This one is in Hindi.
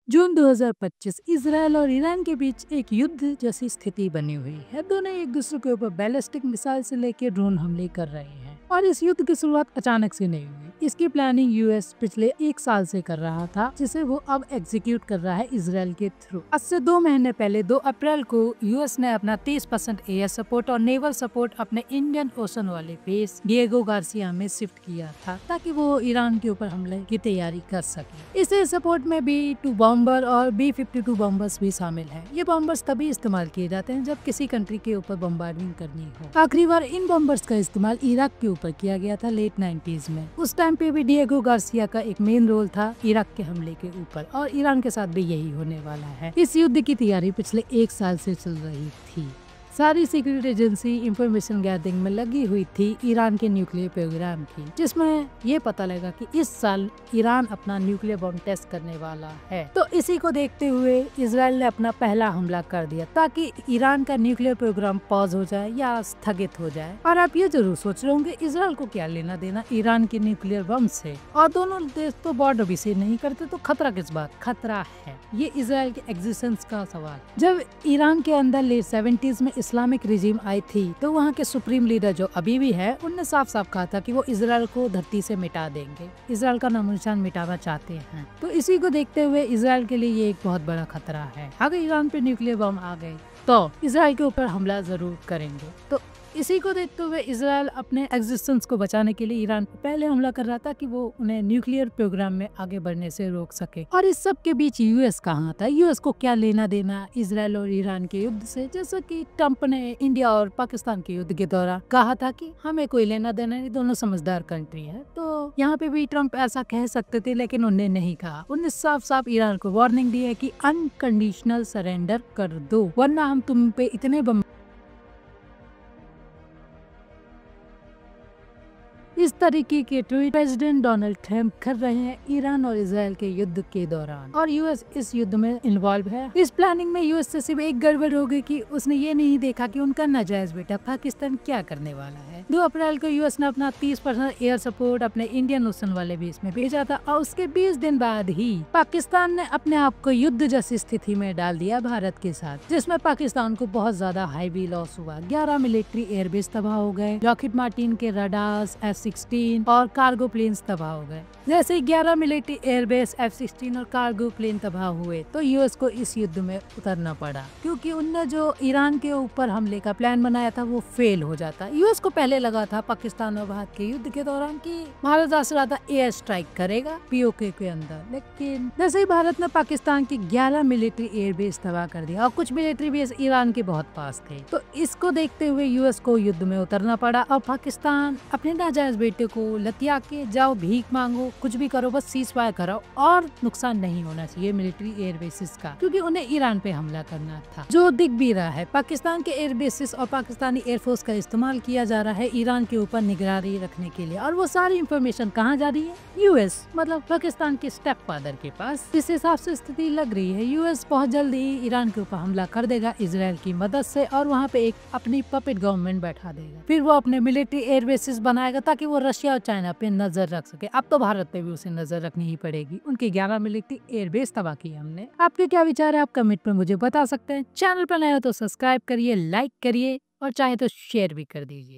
जून 2025 इजरायल और ईरान के बीच एक युद्ध जैसी स्थिति बनी हुई है। दोनों एक दूसरे के ऊपर बैलिस्टिक मिसाइल से लेकर ड्रोन हमले कर रहे हैं और इस युद्ध की शुरुआत अचानक से नहीं हुई। इसकी प्लानिंग यूएस पिछले 1 साल से कर रहा था, जिसे वो अब एग्जीक्यूट कर रहा है इजरायल के थ्रू। आज से 2 महीने पहले 2 अप्रैल को यूएस ने अपना 30% एयर सपोर्ट और नेवल सपोर्ट अपने इंडियन ओशन वाले बेस डिएगो गार्सिया में शिफ्ट किया था, ताकि वो ईरान के ऊपर हमले की तैयारी कर सके। इस एयर सपोर्ट में B-2 बॉम्बर और B-52 बॉम्बर्स भी शामिल हैं। ये बॉम्बर्स तभी इस्तेमाल किए जाते हैं जब किसी कंट्री के ऊपर बम्बार्डिंग करनी हो। आखिरी बार इन बॉम्बर्स का इस्तेमाल इराक के ऊपर किया गया था लेट 90s में। उस टाइम पे भी डिएगो गार्सिया का एक मेन रोल था इराक के हमले के ऊपर, और ईरान के साथ भी यही होने वाला है। इस युद्ध की तैयारी पिछले 1 साल से चल रही थी। सारी सीक्रेट एजेंसी इंफॉर्मेशन गैदरिंग में लगी हुई थी ईरान के न्यूक्लियर प्रोग्राम की, जिसमें ये पता लगा कि इस साल ईरान अपना न्यूक्लियर बॉम्ब टेस्ट करने वाला है। तो इसी को देखते हुए इजराइल ने अपना पहला हमला कर दिया, ताकि ईरान का न्यूक्लियर प्रोग्राम पॉज हो जाए या स्थगित हो जाए। और आप ये जरूर सोच रहे होंगे इजराइल को क्या लेना देना ईरान के न्यूक्लियर बम से, और दोनों देश तो बॉर्डर भी से नहीं करते, तो खतरा किस बात? खतरा है ये इजराइल के एग्जिस्टेंस का सवाल। जब ईरान के अंदर लेट 70s में इस्लामिक रिजीम आई थी, तो वहाँ के सुप्रीम लीडर जो अभी भी है, उनने साफ साफ कहा था कि वो इजराइल को धरती से मिटा देंगे, इजराइल का नामो निशान मिटाना चाहते हैं। तो इसी को देखते हुए इजराइल के लिए ये एक बहुत बड़ा खतरा है। अगर ईरान पे न्यूक्लियर बम आ गए तो इजराइल के ऊपर हमला जरूर करेंगे। तो इसी को देखते हुए इजराइल अपने एग्जिस्टेंस को बचाने के लिए ईरान पर पहले हमला कर रहा था कि वो उन्हें न्यूक्लियर प्रोग्राम में आगे बढ़ने से रोक सके। और इस सब के बीच यूएस कहाँ था? यूएस को क्या लेना देना इजराइल और ईरान के युद्ध से? जैसा कि ट्रंप ने इंडिया और पाकिस्तान के युद्ध के दौरान कहा था कि हमें कोई लेना देना नहीं, दोनों समझदार कंट्री है। तो यहाँ पे भी ट्रंप ऐसा कह सकते थे, लेकिन उन्होंने नहीं कहा। उन्होंने साफ साफ ईरान को वार्निंग दी है कि अनकंडीशनल सरेंडर कर दो, वरना हम तुम पे इतने बम। इस तरीके के ट्वीट प्रेसिडेंट डोनाल्ड ट्रंप कर रहे हैं ईरान और इजराइल के युद्ध के दौरान, और यूएस इस युद्ध में इन्वॉल्व है। इस प्लानिंग में यूएस से सिर्फ एक गड़बड़ हो गई कि उसने ये नहीं देखा कि उनका नाजायज बेटा पाकिस्तान क्या करने वाला है। 2 अप्रैल को यूएस ने अपना 30% एयर सपोर्ट अपने इंडियन ओशन वाले बेस में भेजा था, और उसके 20 दिन बाद ही पाकिस्तान ने अपने आप को युद्ध जैसी स्थिति में डाल दिया भारत के साथ, जिसमें पाकिस्तान को बहुत ज्यादा हाईवी लॉस हुआ। 11 मिलिट्री एयरबेस तबाह हो गए, लॉकहीड मार्टिन के रडार्स F-16 और कार्गो प्लेन्स तबाह हो गए। जैसे ही 11 मिलिट्री एयरबेस F-16 और कार्गो प्लेन तबाह हुए, तो यूएस को इस युद्ध में उतरना पड़ा, क्योंकि उनने जो ईरान के ऊपर हमले का प्लान बनाया था वो फेल हो जाता। यूएस को पहले लगा था पाकिस्तान और भारत के युद्ध के दौरान कि भारत ज्यादा एयर स्ट्राइक करेगा पीओके के अंदर, लेकिन जैसे ही भारत ने पाकिस्तान की 11 मिलिट्री एयरबेस तबाह कर दिया, और कुछ मिलिट्री बेस ईरान के बहुत पास थे, तो इसको देखते हुए यूएस को युद्ध में उतरना पड़ा। और पाकिस्तान अपने नाजायज बेटे को लतिया के जाओ, भीख मांगो, कुछ भी करो, बस सीज फायर कराओ, और नुकसान नहीं होना चाहिए मिलिट्री एयरबेसिस का, क्योंकि उन्हें ईरान पे हमला करना था, जो दिख भी रहा है। पाकिस्तान के एयरबेसिस और पाकिस्तानी एयरफोर्स का इस्तेमाल किया जा रहा है ईरान के ऊपर निगरानी रखने के लिए, और वो सारी इंफॉर्मेशन कहाँ जा रही है? यूएस, मतलब पाकिस्तान के स्टेप फादर के पास। इस हिसाब से स्थिति लग रही है यूएस बहुत जल्दी ईरान के ऊपर हमला कर देगा इजराइल की मदद से, और वहाँ पे एक अपनी पपेट गवर्नमेंट बैठा देगा। फिर वो अपने मिलिट्री एयरबेसिस बनाएगा ताकि वो रशिया और चाइना पे नजर रख सके। अब तो भारत पे भी उसे नजर रखनी ही पड़ेगी। उनकी 11 मिलिट्री एयरबेस तबाह की हमने। आपके क्या विचार है? आप कमेंट में मुझे बता सकते हैं। चैनल पर नए हो तो सब्सक्राइब करिए, लाइक करिए, और चाहे तो शेयर भी कर दीजिए।